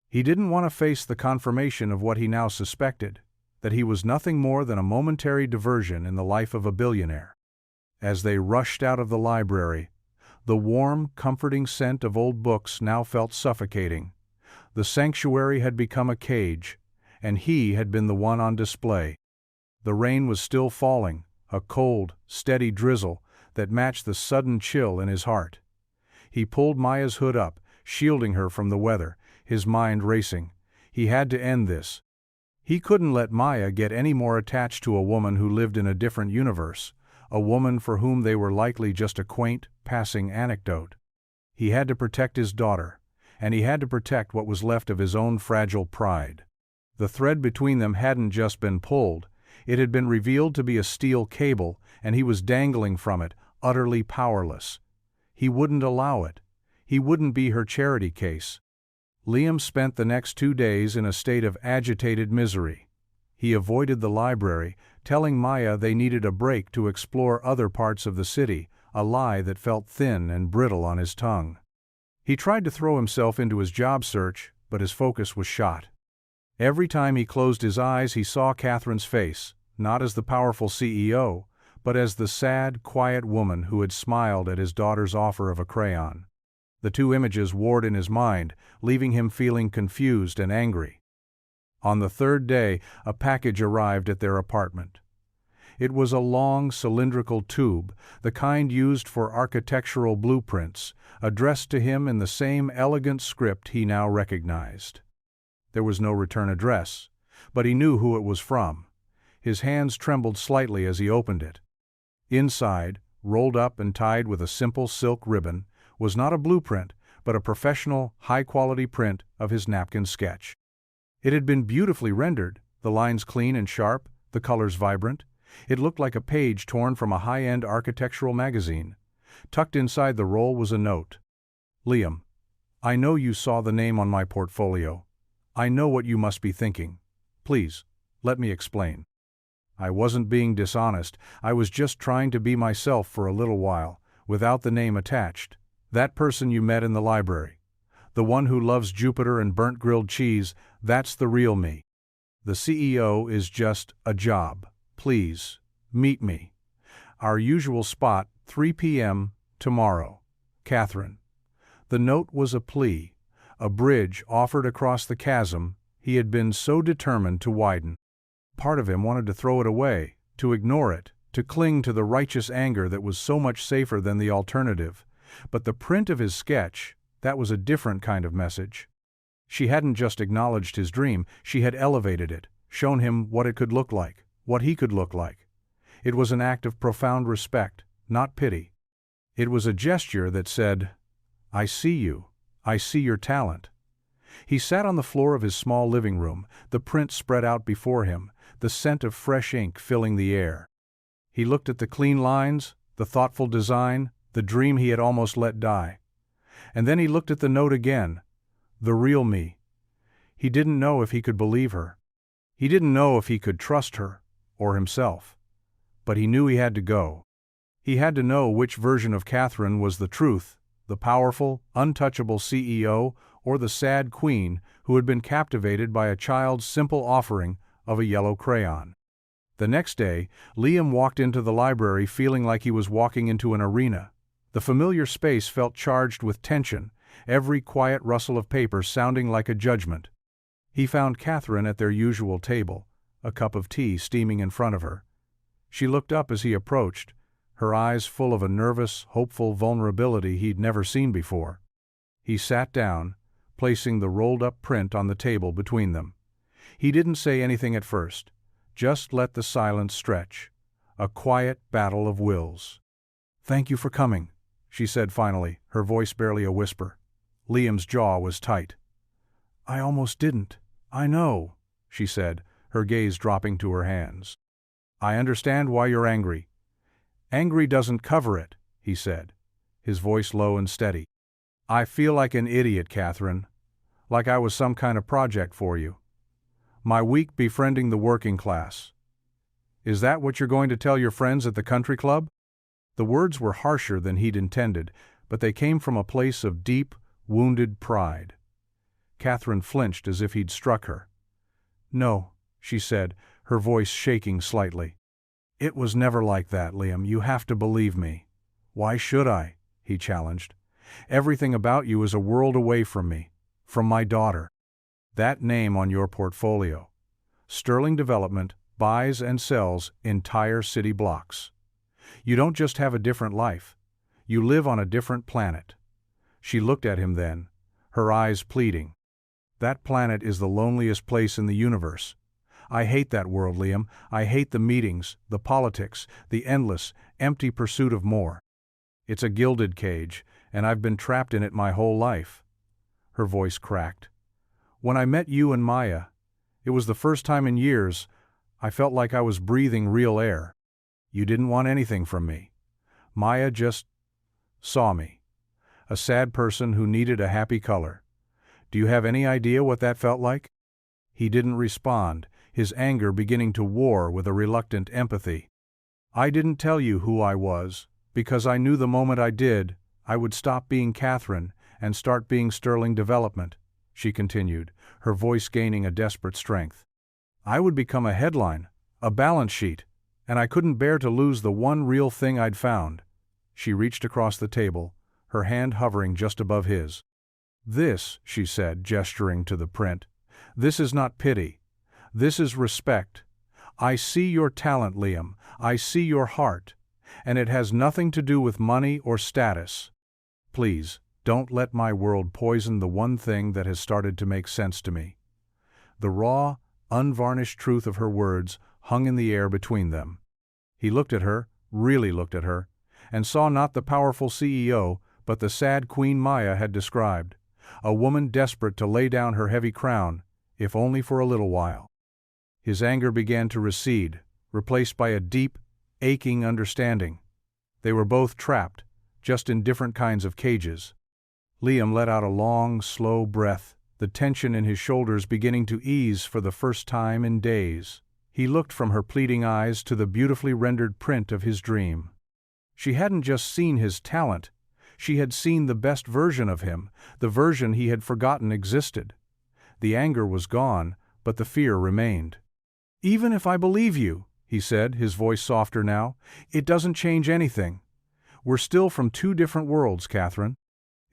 He didn't want to face the confirmation of what he now suspected, that he was nothing more than a momentary diversion in the life of a billionaire. As they rushed out of the library, the warm, comforting scent of old books now felt suffocating. The sanctuary had become a cage, and he had been the one on display. The rain was still falling, a cold, steady drizzle that matched the sudden chill in his heart. He pulled Maya's hood up, shielding her from the weather, his mind racing. He had to end this. He couldn't let Maya get any more attached to a woman who lived in a different universe, a woman for whom they were likely just a quaint, passing anecdote. He had to protect his daughter, and he had to protect what was left of his own fragile pride. The thread between them hadn't just been pulled, it had been revealed to be a steel cable, and he was dangling from it, utterly powerless. He wouldn't allow it. He wouldn't be her charity case. Liam spent the next 2 days in a state of agitated misery. He avoided the library, telling Maya they needed a break to explore other parts of the city, a lie that felt thin and brittle on his tongue. He tried to throw himself into his job search, but his focus was shot. Every time he closed his eyes, he saw Catherine's face, not as the powerful CEO, but as the sad, quiet woman who had smiled at his daughter's offer of a crayon. The two images warred in his mind, leaving him feeling confused and angry. On the 3rd day, a package arrived at their apartment. It was a long, cylindrical tube, the kind used for architectural blueprints, addressed to him in the same elegant script he now recognized. There was no return address, but he knew who it was from. His hands trembled slightly as he opened it. Inside, rolled up and tied with a simple silk ribbon, was not a blueprint, but a professional, high-quality print of his napkin sketch. It had been beautifully rendered, the lines clean and sharp, the colors vibrant. It looked like a page torn from a high-end architectural magazine. Tucked inside the roll was a note. "Liam, I know you saw the name on my portfolio. I know what you must be thinking. Please, let me explain. I wasn't being dishonest, I was just trying to be myself for a little while, without the name attached. That person you met in the library. The one who loves Jupiter and burnt grilled cheese, that's the real me. The CEO is just a job. Please, meet me. Our usual spot, 3 p.m. tomorrow. Catherine." The note was a plea, a bridge offered across the chasm he had been so determined to widen. Part of him wanted to throw it away, to ignore it, to cling to the righteous anger that was so much safer than the alternative. But the print of his sketch, that was a different kind of message. She hadn't just acknowledged his dream, she had elevated it, shown him what it could look like, what he could look like. It was an act of profound respect, not pity. It was a gesture that said, "I see you. I see your talent." He sat on the floor of his small living room, the print spread out before him, the scent of fresh ink filling the air. He looked at the clean lines, the thoughtful design, the dream he had almost let die. And then he looked at the note again, the real me. He didn't know if he could believe her. He didn't know if he could trust her, or himself. But he knew he had to go. He had to know which version of Catherine was the truth, the powerful, untouchable CEO, or the sad queen who had been captivated by a child's simple offering of a yellow crayon. The next day, Liam walked into the library feeling like he was walking into an arena. The familiar space felt charged with tension, every quiet rustle of paper sounding like a judgment. He found Catherine at their usual table, a cup of tea steaming in front of her. She looked up as he approached, her eyes full of a nervous, hopeful vulnerability he'd never seen before. He sat down, placing the rolled-up print on the table between them. He didn't say anything at first, just let the silence stretch. A quiet battle of wills. "Thank you for coming," she said finally, her voice barely a whisper. Liam's jaw was tight. "I almost didn't. I know," she said, her gaze dropping to her hands. "I understand why you're angry." "Angry doesn't cover it," he said, his voice low and steady. "I feel like an idiot, Catherine. Like I was some kind of project for you. My week befriending the working class. Is that what you're going to tell your friends at the country club?" The words were harsher than he'd intended, but they came from a place of deep, wounded pride. Catherine flinched as if he'd struck her. "No," she said, her voice shaking slightly. "It was never like that, Liam. You have to believe me." "Why should I?" he challenged. "Everything about you is a world away from me, from my daughter." "That name on your portfolio. Sterling Development buys and sells entire city blocks. You don't just have a different life. You live on a different planet." She looked at him then, her eyes pleading. "That planet is the loneliest place in the universe. I hate that world, Liam. I hate the meetings, the politics, the endless, empty pursuit of more. It's a gilded cage, and I've been trapped in it my whole life." Her voice cracked. "When I met you and Maya, it was the first time in years I felt like I was breathing real air. You didn't want anything from me. Maya just saw me. A sad person who needed a happy color. Do you have any idea what that felt like?" He didn't respond, his anger beginning to war with a reluctant empathy. "I didn't tell you who I was, because I knew the moment I did, I would stop being Catherine and start being Sterling Development," she continued, her voice gaining a desperate strength. "I would become a headline, a balance sheet, and I couldn't bear to lose the one real thing I'd found." She reached across the table, her hand hovering just above his. "This," she said, gesturing to the print, "this is not pity. This is respect. I see your talent, Liam. I see your heart. And it has nothing to do with money or status. Please, don't let my world poison the one thing that has started to make sense to me." The raw, unvarnished truth of her words hung in the air between them. He looked at her, really looked at her, and saw not the powerful CEO, but the sad Queen Maya had described, a woman desperate to lay down her heavy crown, if only for a little while. His anger began to recede, replaced by a deep, aching understanding. They were both trapped, just in different kinds of cages. Liam let out a long, slow breath, the tension in his shoulders beginning to ease for the first time in days. He looked from her pleading eyes to the beautifully rendered print of his dream. She hadn't just seen his talent, she had seen the best version of him, the version he had forgotten existed. The anger was gone, but the fear remained. "Even if I believe you," he said, his voice softer now, "it doesn't change anything. We're still from two different worlds, Catherine.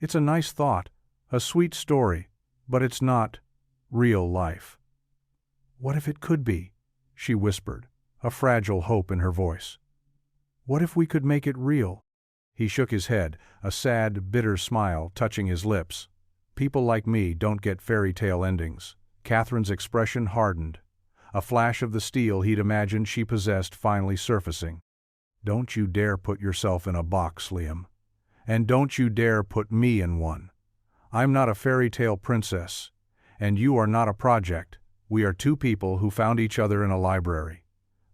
It's a nice thought, a sweet story, but it's not real life." "What if it could be?" she whispered, a fragile hope in her voice. "What if we could make it real?" He shook his head, a sad, bitter smile touching his lips. "People like me don't get fairy tale endings." Catherine's expression hardened, a flash of the steel he'd imagined she possessed finally surfacing. "Don't you dare put yourself in a box, Liam. And don't you dare put me in one. I'm not a fairy tale princess, and you are not a project. We are two people who found each other in a library.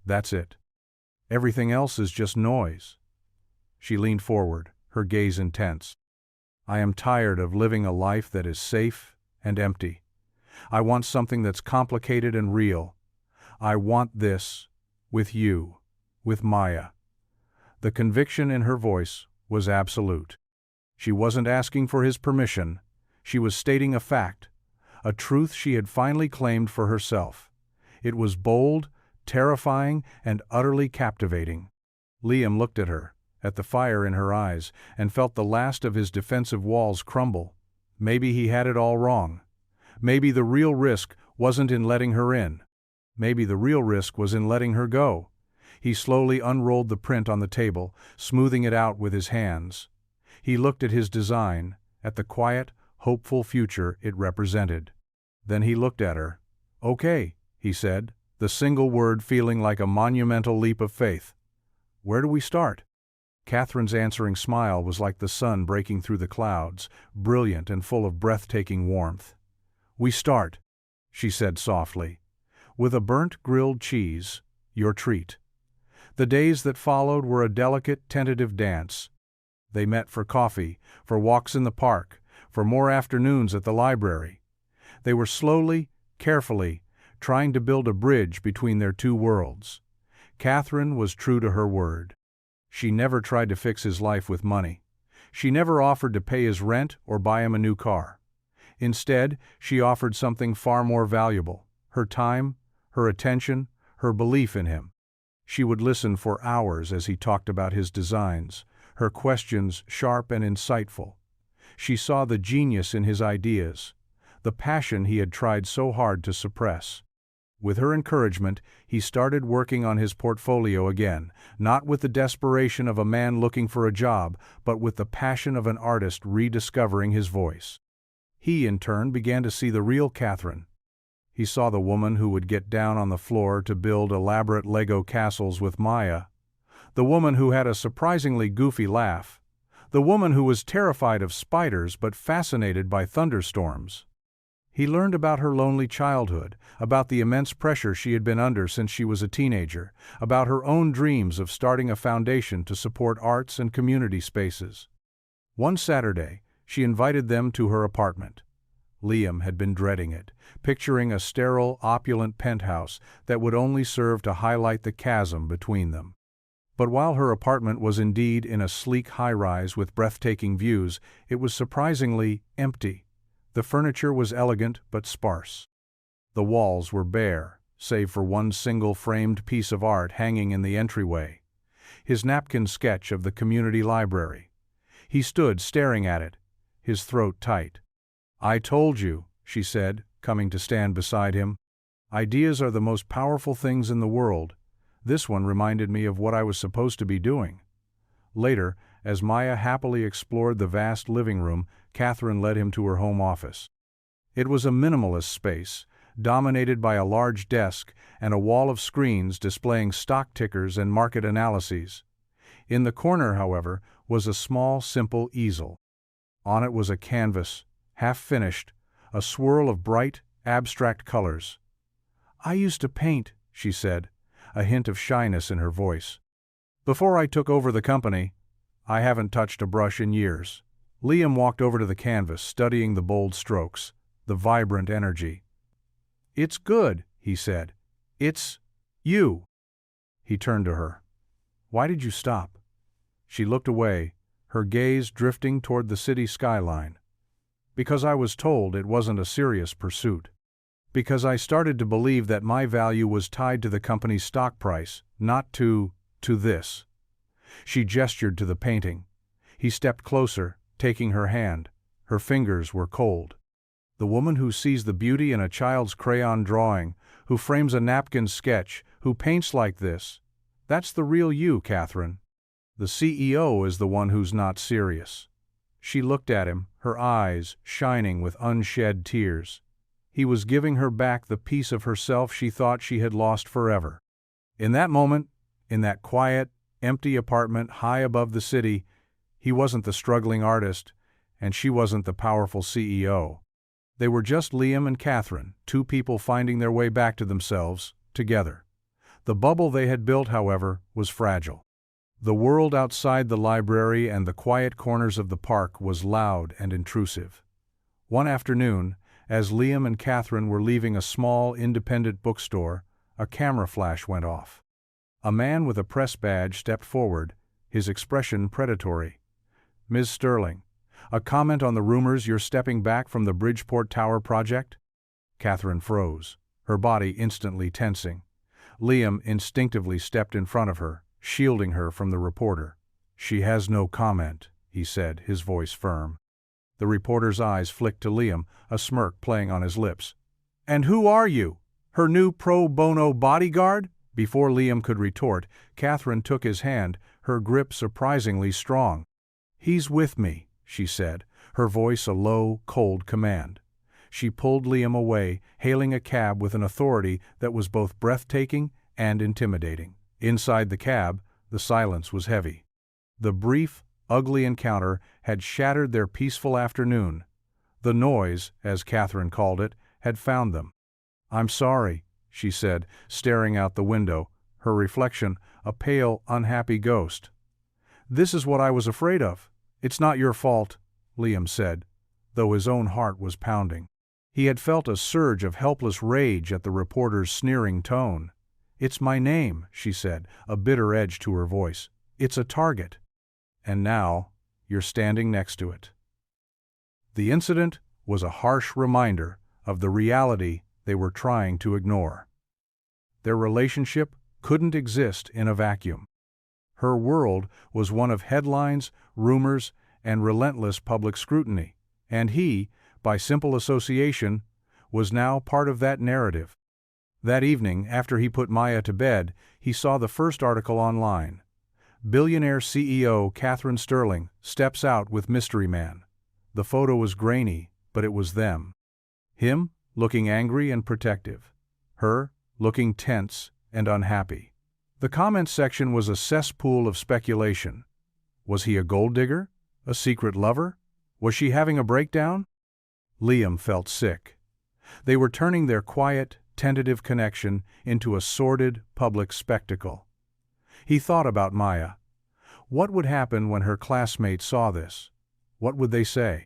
That's it. Everything else is just noise." She leaned forward, her gaze intense. "I am tired of living a life that is safe and empty. I want something that's complicated and real. I want this, with you, with Maya." The conviction in her voice was absolute. She wasn't asking for his permission, she was stating a fact, a truth she had finally claimed for herself. It was bold, terrifying, and utterly captivating. Liam looked at her, at the fire in her eyes, and felt the last of his defensive walls crumble. Maybe he had it all wrong. Maybe the real risk wasn't in letting her in. Maybe the real risk was in letting her go. He slowly unrolled the print on the table, smoothing it out with his hands. He looked at his design, at the quiet, hopeful future it represented. Then he looked at her. "Okay," he said, the single word feeling like a monumental leap of faith. "Where do we start?" Catherine's answering smile was like the sun breaking through the clouds, brilliant and full of breathtaking warmth. "We start," she said softly, "with a burnt grilled cheese, your treat." The days that followed were a delicate, tentative dance. They met for coffee, for walks in the park, for more afternoons at the library. They were slowly, carefully, trying to build a bridge between their two worlds. Catherine was true to her word. She never tried to fix his life with money. She never offered to pay his rent or buy him a new car. Instead, she offered something far more valuable: her time, her attention, her belief in him. She would listen for hours as he talked about his designs, her questions sharp and insightful. She saw the genius in his ideas, the passion he had tried so hard to suppress. With her encouragement, he started working on his portfolio again, not with the desperation of a man looking for a job, but with the passion of an artist rediscovering his voice. He, in turn, began to see the real Catherine. He saw the woman who would get down on the floor to build elaborate Lego castles with Maya, the woman who had a surprisingly goofy laugh, the woman who was terrified of spiders but fascinated by thunderstorms. He learned about her lonely childhood, about the immense pressure she had been under since she was a teenager, about her own dreams of starting a foundation to support arts and community spaces. One Saturday, she invited them to her apartment. Liam had been dreading it, picturing a sterile, opulent penthouse that would only serve to highlight the chasm between them. But while her apartment was indeed in a sleek high-rise with breathtaking views, it was surprisingly empty. The furniture was elegant but sparse. The walls were bare, save for one single framed piece of art hanging in the entryway: his napkin sketch of the community library. He stood staring at it, his throat tight. "I told you," she said, coming to stand beside him. "Ideas are the most powerful things in the world. This one reminded me of what I was supposed to be doing." Later, as Maya happily explored the vast living room, Catherine led him to her home office. It was a minimalist space, dominated by a large desk and a wall of screens displaying stock tickers and market analyses. In the corner, however, was a small, simple easel. On it was a canvas, half-finished, a swirl of bright, abstract colors. "I used to paint," she said, a hint of shyness in her voice. "Before I took over the company, I haven't touched a brush in years." Liam walked over to the canvas, studying the bold strokes, the vibrant energy. "It's good," he said. "It's you." He turned to her. "Why did you stop?" She looked away, her gaze drifting toward the city skyline. "Because I was told it wasn't a serious pursuit. Because I started to believe that my value was tied to the company's stock price, not to this." She gestured to the painting. He stepped closer, taking her hand. Her fingers were cold. "The woman who sees the beauty in a child's crayon drawing, who frames a napkin sketch, who paints like this, that's the real you, Catherine. The CEO is the one who's not serious." She looked at him, her eyes shining with unshed tears. He was giving her back the piece of herself she thought she had lost forever. In that moment, in that quiet, empty apartment high above the city, he wasn't the struggling artist, and she wasn't the powerful CEO. They were just Liam and Catherine, two people finding their way back to themselves, together. The bubble they had built, however, was fragile. The world outside the library and the quiet corners of the park was loud and intrusive. One afternoon, as Liam and Catherine were leaving a small, independent bookstore, a camera flash went off. A man with a press badge stepped forward, his expression predatory. "Ms. Sterling, a comment on the rumors you're stepping back from the Bridgeport Tower project?" Catherine froze, her body instantly tensing. Liam instinctively stepped in front of her, shielding her from the reporter. "She has no comment," he said, his voice firm. The reporter's eyes flicked to Liam, a smirk playing on his lips. "And who are you? Her new pro bono bodyguard?" Before Liam could retort, Catherine took his hand, her grip surprisingly strong. "He's with me," she said, her voice a low, cold command. She pulled Liam away, hailing a cab with an authority that was both breathtaking and intimidating. Inside the cab, the silence was heavy. The brief, ugly encounter had shattered their peaceful afternoon. The noise, as Catherine called it, had found them. "I'm sorry," she said, staring out the window, her reflection a pale, unhappy ghost. "This is what I was afraid of." "It's not your fault," Liam said, though his own heart was pounding. He had felt a surge of helpless rage at the reporter's sneering tone. "It's my name," she said, a bitter edge to her voice. "It's a target. And now, you're standing next to it." The incident was a harsh reminder of the reality they were trying to ignore. Their relationship couldn't exist in a vacuum. Her world was one of headlines, rumors, and relentless public scrutiny, and he, by simple association, was now part of that narrative. That evening, after he put Maya to bed, he saw the first article online. Billionaire CEO Catherine Sterling steps out with mystery man. The photo was grainy, but it was them. Him, looking angry and protective. Her, looking tense and unhappy. The comments section was a cesspool of speculation. Was he a gold digger? A secret lover? Was she having a breakdown? Liam felt sick. They were turning their quiet, tentative connection into a sordid, public spectacle. He thought about Maya. What would happen when her classmates saw this? What would they say?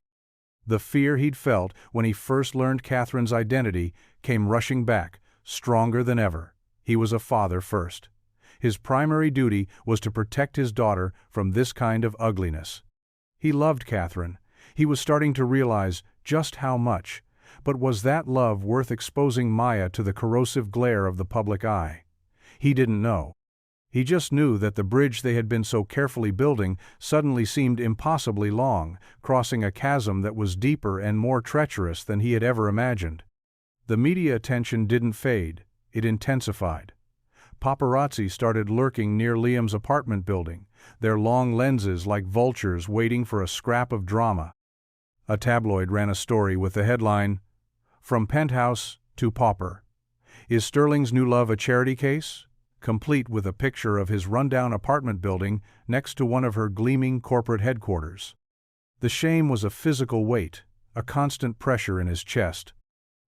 The fear he'd felt when he first learned Catherine's identity came rushing back, stronger than ever. He was a father first. His primary duty was to protect his daughter from this kind of ugliness. He loved Catherine. He was starting to realize just how much, but was that love worth exposing Maya to the corrosive glare of the public eye? He didn't know. He just knew that the bridge they had been so carefully building suddenly seemed impossibly long, crossing a chasm that was deeper and more treacherous than he had ever imagined. The media attention didn't fade, it intensified. Paparazzi started lurking near Liam's apartment building, their long lenses like vultures waiting for a scrap of drama. A tabloid ran a story with the headline, "From Penthouse to Pauper. Is Sterling's new love a charity case?" complete with a picture of his rundown apartment building next to one of her gleaming corporate headquarters. The shame was a physical weight, a constant pressure in his chest.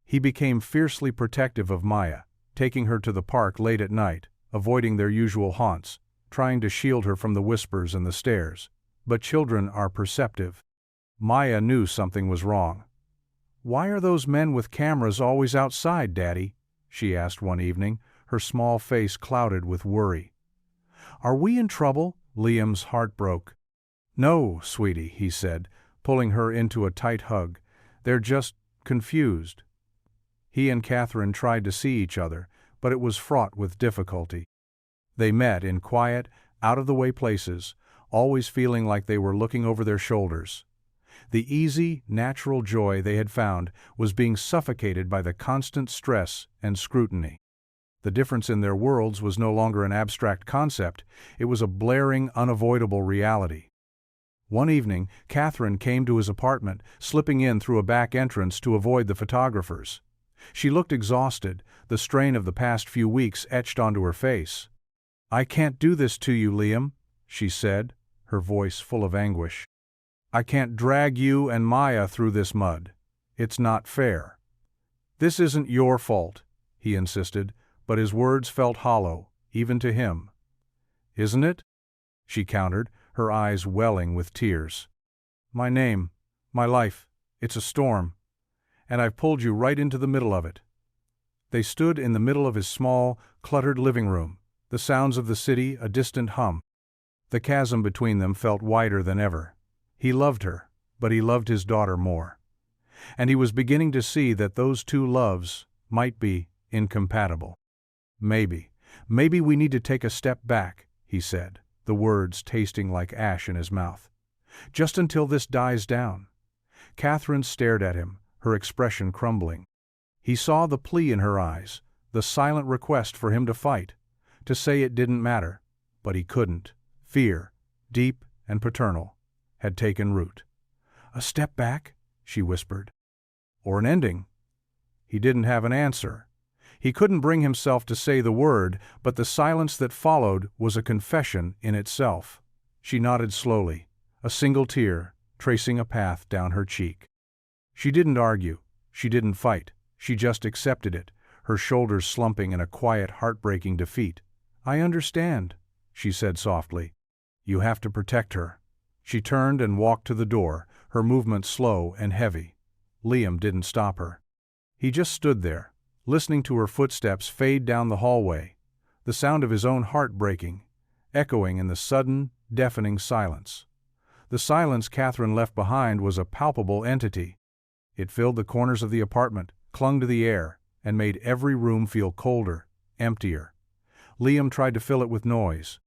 He became fiercely protective of Maya, taking her to the park late at night, avoiding their usual haunts, trying to shield her from the whispers and the stares. But children are perceptive. Maya knew something was wrong. "Why are those men with cameras always outside, Daddy?" she asked one evening, her small face clouded with worry. "Are we in trouble?" Liam's heart broke. "No, sweetie," he said, pulling her into a tight hug. "They're just confused." He and Catherine tried to see each other, but it was fraught with difficulty. They met in quiet, out-of-the-way places, always feeling like they were looking over their shoulders. The easy, natural joy they had found was being suffocated by the constant stress and scrutiny. The difference in their worlds was no longer an abstract concept, it was a blaring, unavoidable reality. One evening, Catherine came to his apartment, slipping in through a back entrance to avoid the photographers. She looked exhausted, the strain of the past few weeks etched onto her face. "I can't do this to you, Liam," she said, her voice full of anguish. "I can't drag you and Maya through this mud. It's not fair." "This isn't your fault," he insisted, but his words felt hollow, even to him. "Isn't it?" she countered, her eyes welling with tears. "My name, my life, it's a storm. And I've pulled you right into the middle of it." They stood in the middle of his small, cluttered living room, the sounds of the city a distant hum. The chasm between them felt wider than ever. He loved her, but he loved his daughter more. And he was beginning to see that those two loves might be incompatible. Maybe we need to take a step back," he said, the words tasting like ash in his mouth. "Just until this dies down." Catherine stared at him, her expression crumbling. He saw the plea in her eyes, the silent request for him to fight, to say it didn't matter, but he couldn't. Fear, deep and paternal, had taken root. "A step back?" she whispered. "Or an ending?" He didn't have an answer. He couldn't bring himself to say the word, but the silence that followed was a confession in itself. She nodded slowly, a single tear tracing a path down her cheek. She didn't argue. She didn't fight. She just accepted it, her shoulders slumping in a quiet, heartbreaking defeat. "I understand," she said softly. "You have to protect her." She turned and walked to the door, her movement slow and heavy. Liam didn't stop her. He just stood there, listening to her footsteps fade down the hallway, the sound of his own heart breaking, echoing in the sudden, deafening silence. The silence Catherine left behind was a palpable entity. It filled the corners of the apartment, clung to the air, and made every room feel colder, emptier. Liam tried to fill it with noise.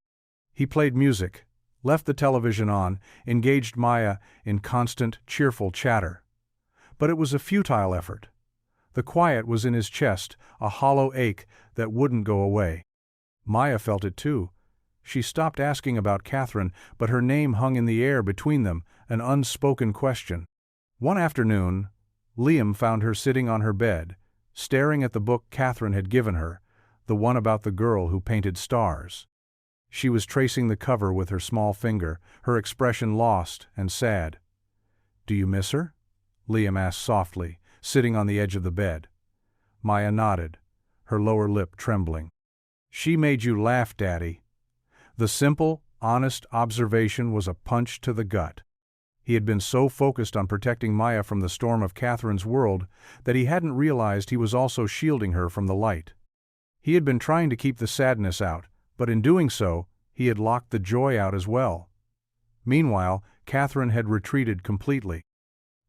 He played music, left the television on, engaged Maya in constant, cheerful chatter. But it was a futile effort. The quiet was in his chest, a hollow ache that wouldn't go away. Maya felt it too. She stopped asking about Catherine, but her name hung in the air between them, an unspoken question. One afternoon, Liam found her sitting on her bed, staring at the book Catherine had given her, the one about the girl who painted stars. She was tracing the cover with her small finger, her expression lost and sad. "Do you miss her?" Liam asked softly, sitting on the edge of the bed. Maya nodded, her lower lip trembling. "She made you laugh, Daddy." The simple, honest observation was a punch to the gut. He had been so focused on protecting Maya from the storm of Catherine's world that he hadn't realized he was also shielding her from the light. He had been trying to keep the sadness out, but in doing so, he had locked the joy out as well. Meanwhile, Catherine had retreated completely.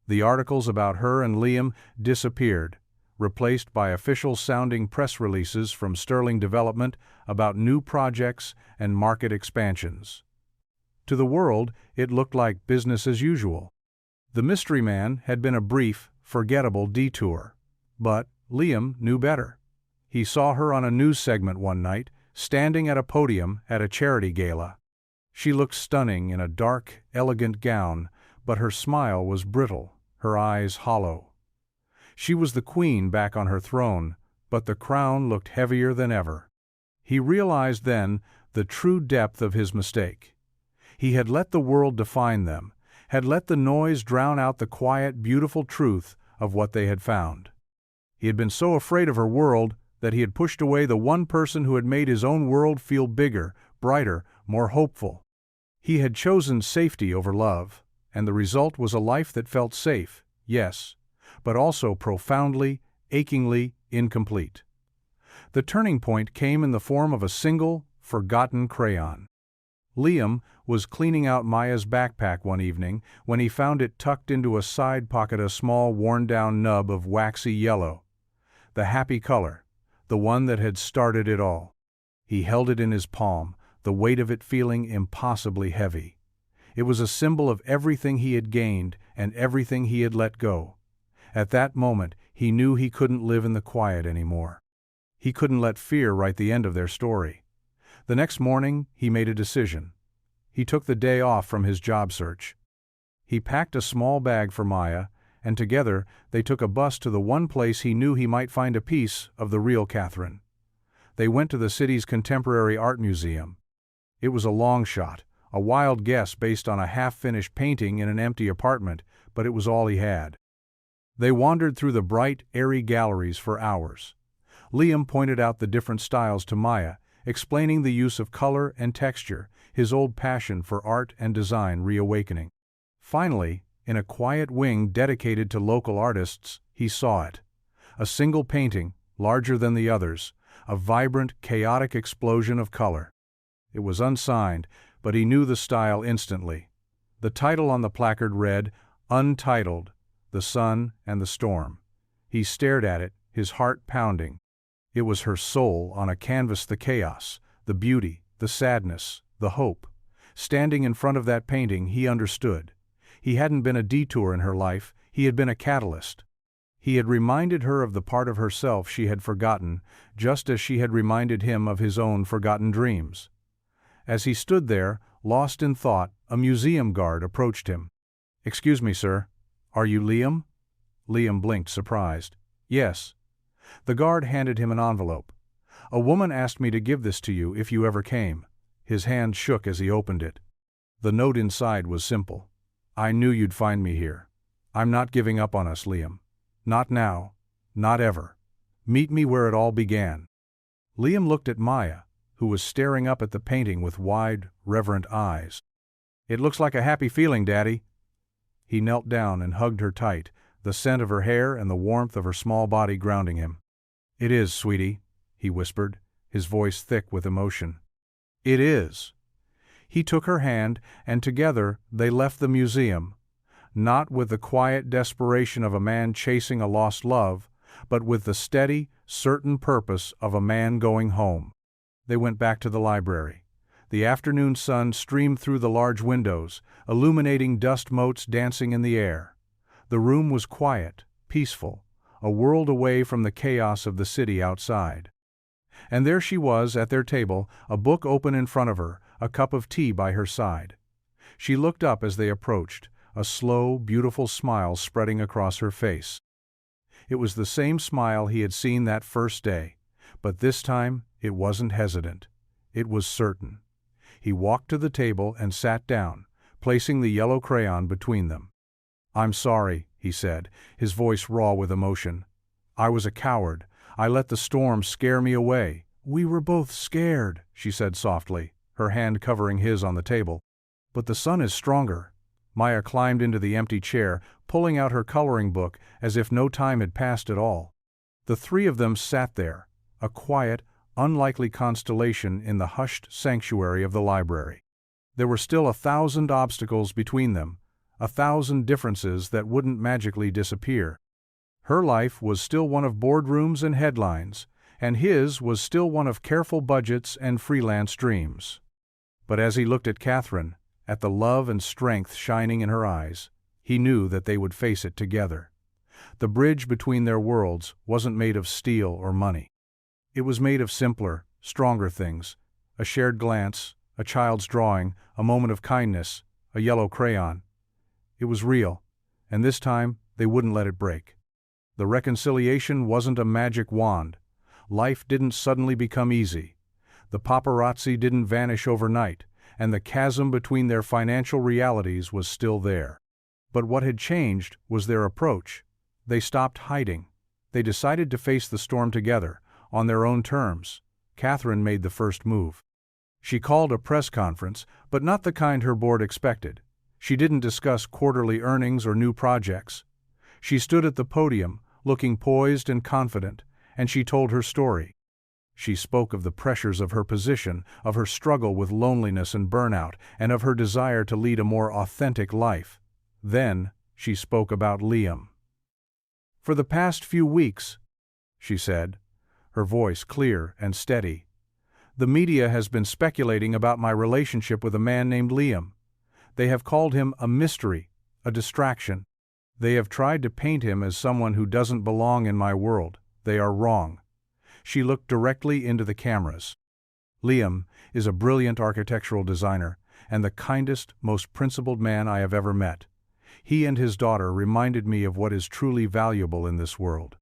The articles about her and Liam disappeared, replaced by official-sounding press releases from Sterling Development about new projects and market expansions. To the world, it looked like business as usual. The mystery man had been a brief, forgettable detour. But Liam knew better. He saw her on a news segment one night, standing at a podium at a charity gala. She looked stunning in a dark, elegant gown, but her smile was brittle, her eyes hollow. She was the queen back on her throne, but the crown looked heavier than ever. He realized then the true depth of his mistake. He had let the world define them, had let the noise drown out the quiet, beautiful truth of what they had found. He had been so afraid of her world that he had pushed away the one person who had made his own world feel bigger, brighter, more hopeful. He had chosen safety over love, and the result was a life that felt safe, yes, but also profoundly, achingly incomplete. The turning point came in the form of a single, forgotten crayon. Liam was cleaning out Maya's backpack one evening when he found it tucked into a side pocket, a small, worn-down nub of waxy yellow. The happy color, the one that had started it all. He held it in his palm, the weight of it feeling impossibly heavy. It was a symbol of everything he had gained and everything he had let go. At that moment, he knew he couldn't live in the quiet anymore. He couldn't let fear write the end of their story. The next morning, he made a decision. He took the day off from his job search. He packed a small bag for Maya, and together they took a bus to the one place he knew he might find a piece of the real Catherine. They went to the city's contemporary art museum. It was a long shot, a wild guess based on a half-finished painting in an empty apartment, but it was all he had. They wandered through the bright, airy galleries for hours. Liam pointed out the different styles to Maya, explaining the use of color and texture, his old passion for art and design reawakening. Finally, in a quiet wing dedicated to local artists, he saw it. A single painting, larger than the others, a vibrant, chaotic explosion of color. It was unsigned, but he knew the style instantly. The title on the placard read, "Untitled, The Sun and the Storm." He stared at it, his heart pounding. It was her soul on a canvas, the chaos, the beauty, the sadness, the hope. Standing in front of that painting, he understood. He hadn't been a detour in her life, he had been a catalyst. He had reminded her of the part of herself she had forgotten, just as she had reminded him of his own forgotten dreams. As he stood there, lost in thought, a museum guard approached him. "Excuse me, sir. Are you Liam?" Liam blinked, surprised. "Yes." The guard handed him an envelope. "A woman asked me to give this to you if you ever came." His hand shook as he opened it. The note inside was simple. "I knew you'd find me here. I'm not giving up on us, Liam. Not now. Not ever. Meet me where it all began." Liam looked at Maya, who was staring up at the painting with wide, reverent eyes. "It looks like a happy feeling, Daddy." He knelt down and hugged her tight, the scent of her hair and the warmth of her small body grounding him. "It is, sweetie," he whispered, his voice thick with emotion. "It is." He took her hand, and together they left the museum, not with the quiet desperation of a man chasing a lost love, but with the steady, certain purpose of a man going home. They went back to the library. The afternoon sun streamed through the large windows, illuminating dust motes dancing in the air. The room was quiet, peaceful, a world away from the chaos of the city outside. And there she was at their table, a book open in front of her, a cup of tea by her side. She looked up as they approached, a slow, beautiful smile spreading across her face. It was the same smile he had seen that first day, but this time it wasn't hesitant. It was certain. He walked to the table and sat down, placing the yellow crayon between them. "I'm sorry," he said, his voice raw with emotion. "I was a coward. I let the storm scare me away." "We were both scared," she said softly, her hand covering his on the table. "But the sun is stronger." Maya climbed into the empty chair, pulling out her coloring book as if no time had passed at all. The three of them sat there, a quiet, unlikely constellation in the hushed sanctuary of the library. There were still 1,000 obstacles between them, 1,000 differences that wouldn't magically disappear. Her life was still one of boardrooms and headlines, and his was still one of careful budgets and freelance dreams. But as he looked at Catherine, at the love and strength shining in her eyes, he knew that they would face it together. The bridge between their worlds wasn't made of steel or money. It was made of simpler, stronger things: a shared glance, a child's drawing, a moment of kindness, a yellow crayon. It was real, and this time they wouldn't let it break. The reconciliation wasn't a magic wand. Life didn't suddenly become easy. The paparazzi didn't vanish overnight, and the chasm between their financial realities was still there. But what had changed was their approach. They stopped hiding. They decided to face the storm together, on their own terms. Catherine made the first move. She called a press conference, but not the kind her board expected. She didn't discuss quarterly earnings or new projects. She stood at the podium, looking poised and confident, and she told her story. She spoke of the pressures of her position, of her struggle with loneliness and burnout, and of her desire to lead a more authentic life. Then she spoke about Liam. "For the past few weeks," she said, her voice clear and steady, "the media has been speculating about my relationship with a man named Liam. They have called him a mystery, a distraction. They have tried to paint him as someone who doesn't belong in my world. They are wrong." She looked directly into the cameras. "Liam is a brilliant architectural designer and the kindest, most principled man I have ever met. He and his daughter reminded me of what is truly valuable in this world.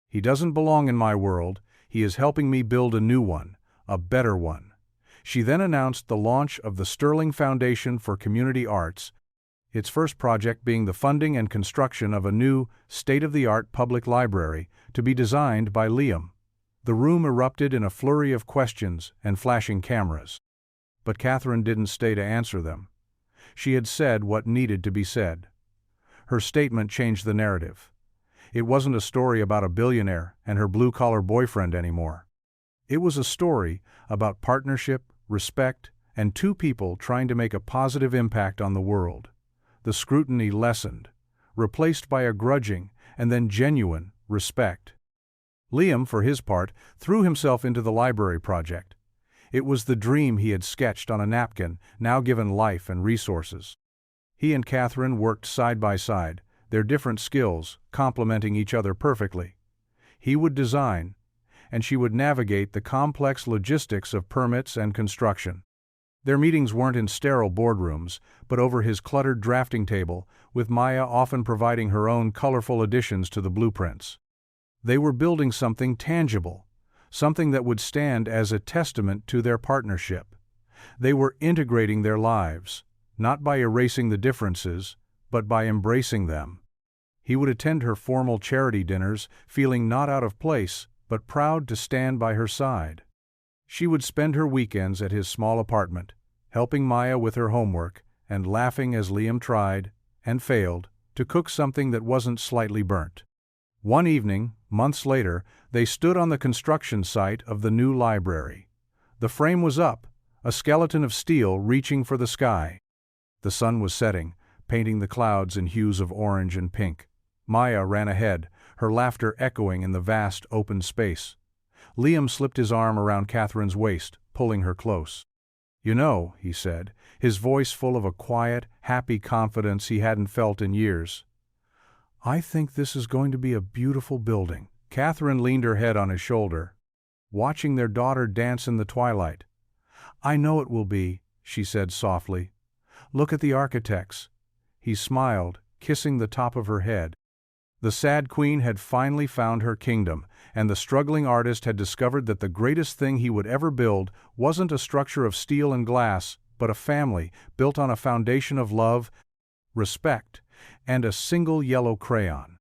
He doesn't belong in my world. He is helping me build a new one, a better one." She then announced the launch of the Sterling Foundation for Community Arts, its first project being the funding and construction of a new, state-of-the-art public library to be designed by Liam. The room erupted in a flurry of questions and flashing cameras. But Catherine didn't stay to answer them. She had said what needed to be said. Her statement changed the narrative. It wasn't a story about a billionaire and her blue-collar boyfriend anymore. It was a story about partnership, respect, and two people trying to make a positive impact on the world. The scrutiny lessened, replaced by a grudging and then genuine respect. Liam, for his part, threw himself into the library project. It was the dream he had sketched on a napkin, now given life and resources. He and Catherine worked side by side, their different skills complementing each other perfectly. He would design, and she would navigate the complex logistics of permits and construction. Their meetings weren't in sterile boardrooms, but over his cluttered drafting table, with Maya often providing her own colorful additions to the blueprints. They were building something tangible, something that would stand as a testament to their partnership. They were integrating their lives, not by erasing the differences, but by embracing them. He would attend her formal charity dinners, feeling not out of place, but proud to stand by her side. She would spend her weekends at his small apartment, helping Maya with her homework and laughing as Liam tried, and failed, to cook something that wasn't slightly burnt. One evening, months later, they stood on the construction site of the new library. The frame was up, a skeleton of steel reaching for the sky. The sun was setting, painting the clouds in hues of orange and pink. Maya ran ahead, her laughter echoing in the vast open space. Liam slipped his arm around Catherine's waist, pulling her close. "You know," he said, his voice full of a quiet, happy confidence he hadn't felt in years, "I think this is going to be a beautiful building." Catherine leaned her head on his shoulder, watching their daughter dance in the twilight. "I know it will be," she said softly. "Look at the architects." He smiled, kissing the top of her head. The sad queen had finally found her kingdom, and the struggling artist had discovered that the greatest thing he would ever build wasn't a structure of steel and glass, but a family built on a foundation of love, respect, and a single yellow crayon.